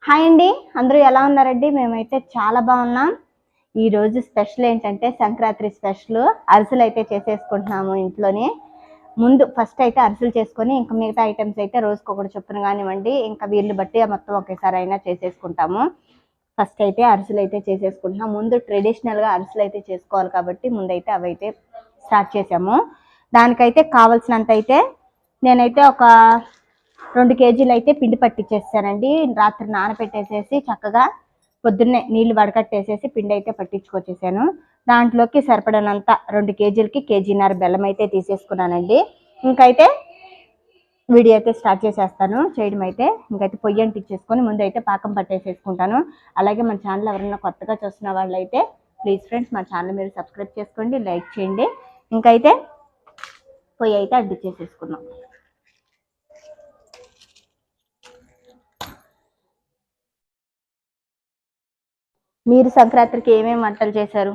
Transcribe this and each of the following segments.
Hi అండి, అందరూ ఎలా ఉన్నారండి? మేమైతే చాలా బాగున్నాం. ఈరోజు స్పెషల్ ఏంటంటే సంక్రాంతి స్పెషల్ అరిసెలు అయితే చేసేసుకుంటున్నాము ఇంట్లోనే. ముందు ఫస్ట్ అయితే అరిసెలు చేసుకొని ఇంకా మిగతా ఐటమ్స్ అయితే రోజుకొకటి చొప్పున కానివ్వండి, ఇంకా వీళ్ళు బట్టి మొత్తం ఒకేసారి అయినా చేసేసుకుంటాము. ఫస్ట్ అయితే అరిసెలు అయితే చేసేసుకుంటున్నాం. ముందు ట్రెడిషనల్గా అరిసెలు అయితే చేసుకోవాలి కాబట్టి ముందైతే అవి అయితే స్టార్ట్ చేసాము. దానికైతే కావాల్సినంత అయితే నేనైతే ఒక 2 కేజీలు అయితే పిండి పట్టించేసానండి. రాత్రి నానబెట్టేసేసి చక్కగా పొద్దున్నే నీళ్లు వడకట్టేసేసి పిండి అయితే పట్టించుకొచ్చేసాను. దాంట్లోకి సరిపడనంత 2 కేజీలకి కేజీన్నర బెల్లం అయితే తీసేసుకున్నానండి. ఇంకైతే వీడియో అయితే స్టార్ట్ చేసేస్తాను చేయడం అయితే. ఇంకైతే పొయ్యి అంటించేసుకొని ముందైతే పాకం పట్టేసేసుకుంటాను. అలాగే మన ఛానల్ ఎవరైనా కొత్తగా చూస్తున్న వాళ్ళు అయితే ప్లీజ్ ఫ్రెండ్స్ మా ఛానల్ మీరు సబ్స్క్రైబ్ చేసుకోండి, లైక్ చేయండి. ఇంకైతే పొయ్యి అయితే అంటించేసేసుకున్నాం. మీరు సంక్రాంతికి ఏమేమి వంటలు చేశారు?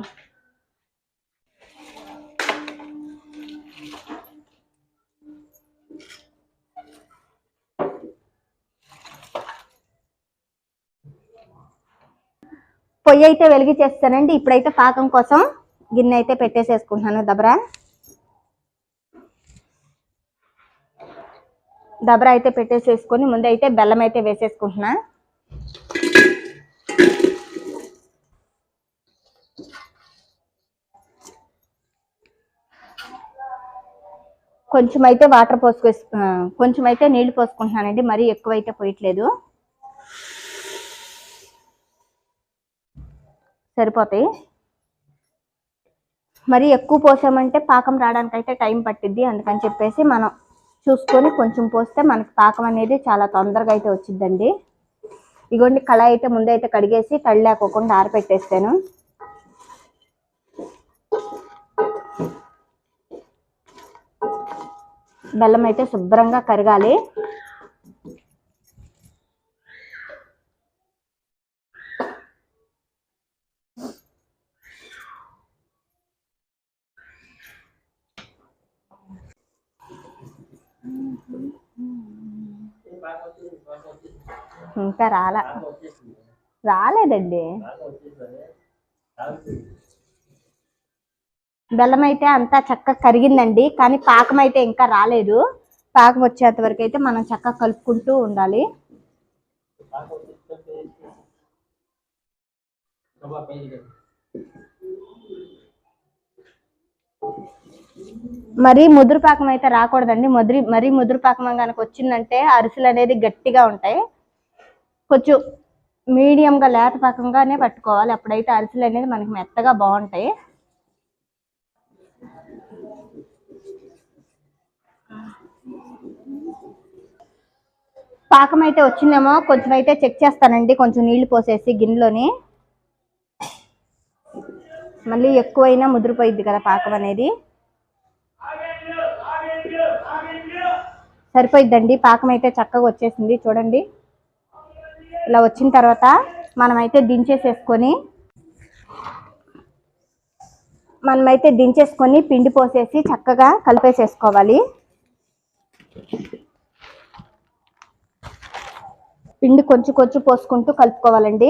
పొయ్యి అయితే వెలిగించేస్తానండి. ఇప్పుడైతే పాకం కోసం గిన్నె అయితే పెట్టేసేసుకుంటున్నాను. దబరా అయితే పెట్టేసేసుకొని ముందైతే బెల్లం అయితే వేసేసుకుంటున్నా. కొంచెం అయితే వాటర్ కొంచెం అయితే నీళ్లు పోసుకుంటున్నానండి. మరీ ఎక్కువైతే పోయట్లేదు, సరిపోతాయి. మరి ఎక్కువ పోసామంటే పాకం రావడానికి అయితే టైం పట్టిద్ది. అందుకని చెప్పేసి మనం చూసుకొని కొంచెం పోస్తే మనకి పాకం అనేది చాలా తొందరగా అయితే వచ్చిద్దండి. ఇగోండి కళాయి అయితే ముందైతే కడిగేసి తడి లేకోకుండా ఆరపెట్టేస్తాను. బెల్లం అయితే శుభ్రంగా కరగాలి. ఇంకా రాలేదండి. బెల్లం అయితే అంతా చక్కగా కరిగిందండి, కానీ పాకం అయితే ఇంకా రాలేదు. పాకం వచ్చేంత వరకు అయితే మనం చక్కగా కలుపుకుంటూ ఉండాలి. మరీ ముదురు పాకం అయితే రాకూడదండి. మరీ ముదురు పాకం కనుక వచ్చిందంటే అరిసెలు అనేది గట్టిగా ఉంటాయి. కొంచెం మీడియంగా లేత పాకంగానే పట్టుకోవాలి. అప్పుడైతే అరిసెలు అనేది మనకి మెత్తగా బాగుంటాయి. పాకం అయితే వచ్చిందేమో కొంచెం అయితే చెక్ చేస్తానండి, కొంచెం నీళ్లు పోసేసి గిన్నెలోని. మళ్ళీ ఎక్కువైనా ముదిరిపోయిద్ది కదా పాకం అనేది. సరిపోయిద్దండి, పాకం అయితే చక్కగా వచ్చేసింది చూడండి. ఇలా వచ్చిన తర్వాత మనమైతే దించేసుకొని పిండి పోసేసి చక్కగా కలిపేసేసుకోవాలి. పిండి కొంచెం కొంచెం పోసుకుంటూ కలుపుకోవాలండి.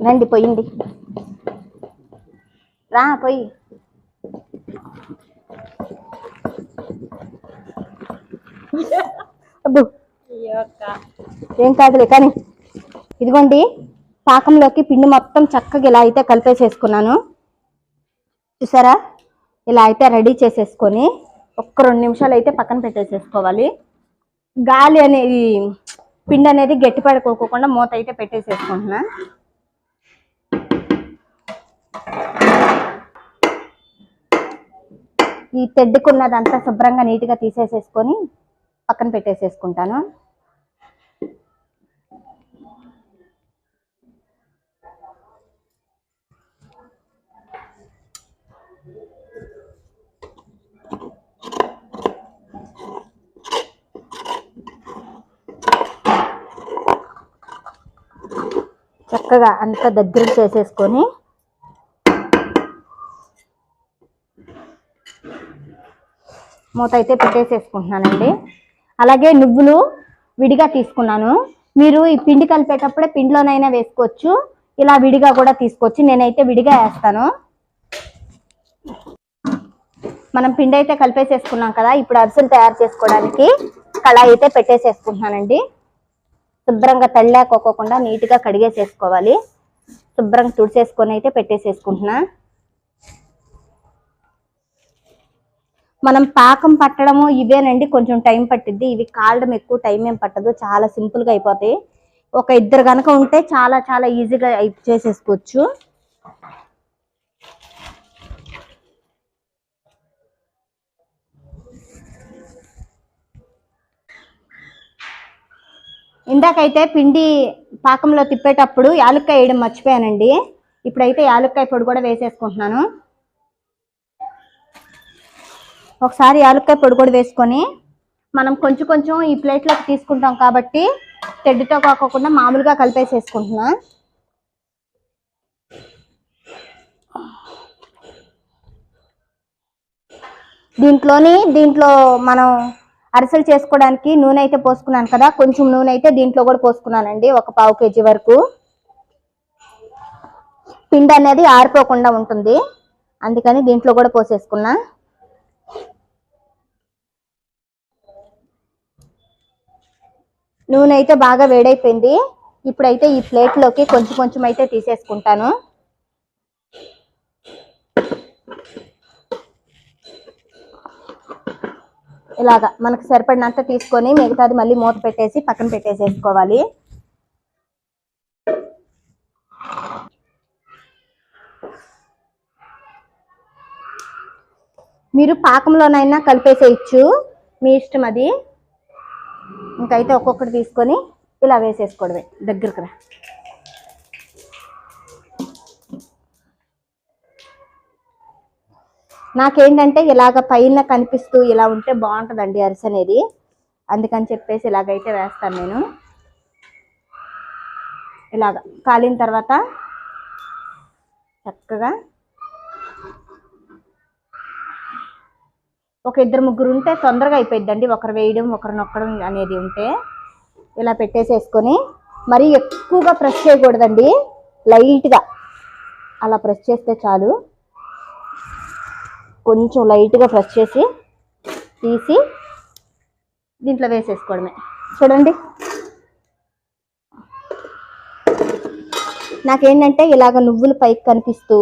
రండి పోయింది, రా పోయి. అబ్బు ఏం కాదులే కానీ. ఇదిగోండి పాకంలోకి పిండి మొత్తం చక్కగా ఇలా అయితే కలిపేసేసుకున్నాను. చూసారా? ఇలా అయితే రెడీ చేసేసుకొని ఒక్క 2 నిమిషాలు అయితే పక్కన పెట్టేసేసుకోవాలి. గాలి అనేది పిండి అనేది గట్టిపడుకోకుండా మూత అయితే పెట్టేసేసుకుంటున్నా. ఈ తెడ్డుకున్నదంతా శుభ్రంగా నీట్గా తీసేసేసుకొని పక్కన పెట్టేసేసుకుంటాను. చక్కగా అంతా దగ్గర చేసేసుకొని మూత అయితే పెట్టేసేసుకుంటున్నానండి. అలాగే నువ్వులు విడిగా తీసుకున్నాను. మీరు ఈ పిండి కలిపేటప్పుడే పిండిలోనైనా వేసుకోవచ్చు, ఇలా విడిగా కూడా తీసుకోవచ్చు. నేనైతే విడిగా వేస్తాను. మనం పిండి అయితే కలిపేసేసుకున్నాం కదా, ఇప్పుడు అరిసెలు తయారు చేసుకోవడానికి కళాయి అయితే పెట్టేసేసుకుంటున్నానండి. శుభ్రంగా తళ్ళాకోకుండా నీట్గా కడిగేసేసుకోవాలి. శుభ్రంగా తుడిచేసుకొని అయితే పెట్టేసేసుకుంటున్నా. మనం పాకం పట్టడము ఇవేనండి కొంచెం టైం పట్టిద్ది. ఇవి కాలడం ఎక్కువ టైం ఏం పట్టదు, చాలా సింపుల్గా అయిపోతాయి. ఒక ఇద్దరు కనుక ఉంటే చాలా చాలా ఈజీగా చేసేసుకోవచ్చు. ఇందాకైతే పిండి పాకంలో తిప్పేటప్పుడు యాలక్కాయ వేయడం మర్చిపోయానండి. ఇప్పుడైతే యాలక్కాయ పొడి కూడా వేసేసుకుంటున్నాను. ఒకసారి యాలక్కాయ పొడి కూడా వేసుకొని మనం కొంచెం కొంచెం ఈ ప్లేట్లోకి తీసుకుంటాం కాబట్టి తెడ్డుతో కాకుండా మామూలుగా కలిపేసేసుకుంటున్నా. దీంట్లో మనం అరిసెలు చేసుకోవడానికి నూనె అయితే పోసుకున్నాను కదా, కొంచెం నూనె అయితే దీంట్లో కూడా పోసుకున్నానండి. ఒక 1/2 kg వరకు. పిండి అనేది ఆరిపోకుండా ఉంటుంది, అందుకని దీంట్లో కూడా పోసేసుకున్నా. నూనె అయితే బాగా వేడైపోయింది. ఇప్పుడైతే ఈ ప్లేట్లోకి కొంచెం కొంచెం అయితే తీసేసుకుంటాను. ఇలాగా మనకు సరిపడినంత తీసుకొని మిగతాది మళ్ళీ మూత పెట్టేసి పక్కన పెట్టేసేసుకోవాలి. మీరు పాకంలోనైనా కలిపేసేయచ్చు, మీ ఇష్టం అది. ఇంకైతే ఒక్కొక్కటి తీసుకొని ఇలా వేసేసుకోవడమే. దగ్గరకు రా. నాకేంటంటే ఇలాగ పైన కనిపిస్తూ ఇలా ఉంటే బాగుంటుందండి అరిసె అనేది, అందుకని చెప్పేసి ఇలాగైతే వేస్తాను నేను. ఇలాగ కాలిన తర్వాత చక్కగా ఒక 2-3 ఉంటే తొందరగా అయిపోయిద్దండి, ఒకరు వేయడం ఒకరు నొక్కడం అనేది ఉంటే. ఇలా పెట్టేసేసుకొని మరీ ఎక్కువగా ప్రెస్ చేయకూడదండి, లైట్గా అలా ప్రెస్ చేస్తే చాలు. కొంచెం లైట్గా ప్రెస్ చేసి తీసి దీంట్లో వేసేసుకోవడమే. చూడండి, నాకేంటంటే ఇలాగ నువ్వులు పైకి కనిపిస్తూ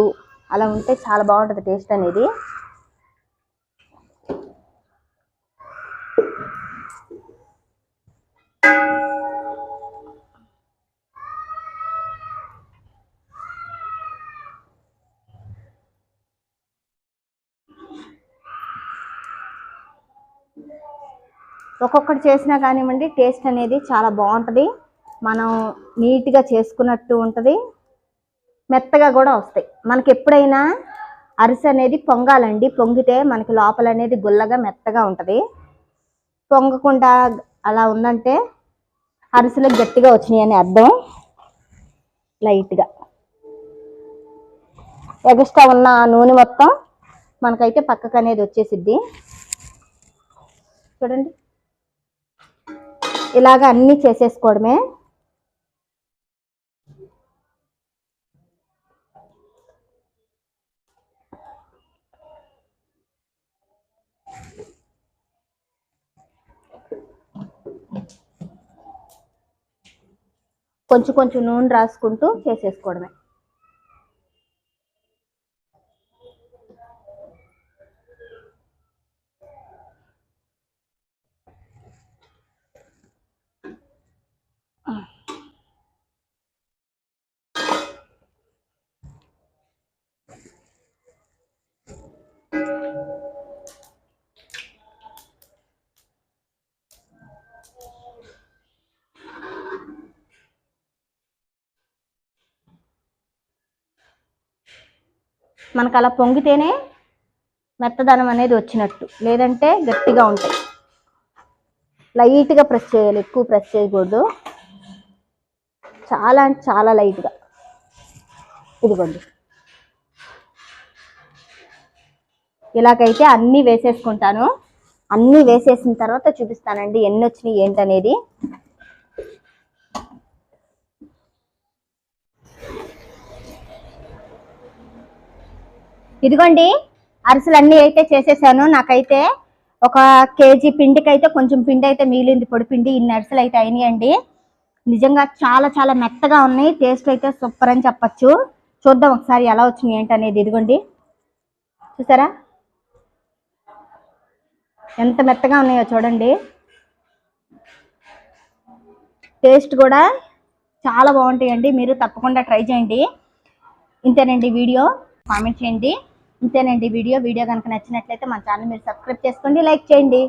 అలా ఉంటే చాలా బాగుంటుంది టేస్ట్ అనేది. ఒక్కొక్కటి చేసినా కానివ్వండి టేస్ట్ అనేది చాలా బాగుంటుంది. మనం నీట్గా చేసుకున్నట్టు ఉంటుంది, మెత్తగా కూడా వస్తాయి. మనకి ఎప్పుడైనా అరిసె అనేది పొంగాలండి, పొంగితే మనకి లోపల అనేది గుల్లగా మెత్తగా ఉంటుంది. పొంగకుండా అలా ఉందంటే అరిసెలు గట్టిగా వచ్చినాయి అని అర్థం. లైట్గా ఎగస్ట్రా ఉన్న నూనె మొత్తం మనకైతే పక్కకు అనేది వచ్చేసిద్ది. చూడండి, ఇలాగ అన్నీ చేసేసుకోవడమే. కొంచెం కొంచెం నూనె రాసుకుంటూ చేసేసుకోవడమే. మనకు అలా పొంగితేనే మెత్తదనం అనేది వచ్చినట్టు, లేదంటే గట్టిగా ఉంటాయి. లైట్గా ప్రెస్ చేయాలి, ఎక్కువ ప్రెస్ చేయకూడదు, చాలా అంటే చాలా లైట్గా. ఇదిగోండి, ఇలాగైతే అన్నీ వేసేసుకుంటాను. అన్నీ వేసేసిన తర్వాత చూపిస్తానండి ఎన్ని వచ్చినాయి ఏంటనేది. ఇదిగోండి అరిసెలు అన్నీ అయితే చేసేసాను. నాకైతే 1 కేజీ పిండికి అయితే కొంచెం పిండి అయితే మిగిలింది, పొడి పిండి. ఇన్ని అరిసెలు అయితే అయినాయండి. నిజంగా చాలా చాలా మెత్తగా ఉన్నాయి. టేస్ట్ అయితే సూపర్ అని చెప్పచ్చు. చూద్దాం ఒకసారి ఎలా వచ్చినాయి ఏంటనేది. ఇదిగోండి చూసారా ఎంత మెత్తగా ఉన్నాయో చూడండి. టేస్ట్ కూడా చాలా బాగుంటాయండి. మీరు తప్పకుండా ట్రై చేయండి. ఇంతేనండి వీడియో. కామెంట్ చేయండి. ఇంతేనండి వీడియో కనుక నచ్చినట్లయితే మన ఛానల్ మీరు సబ్స్క్రైబ్ చేసుకోండి, లైక్ చేయండి.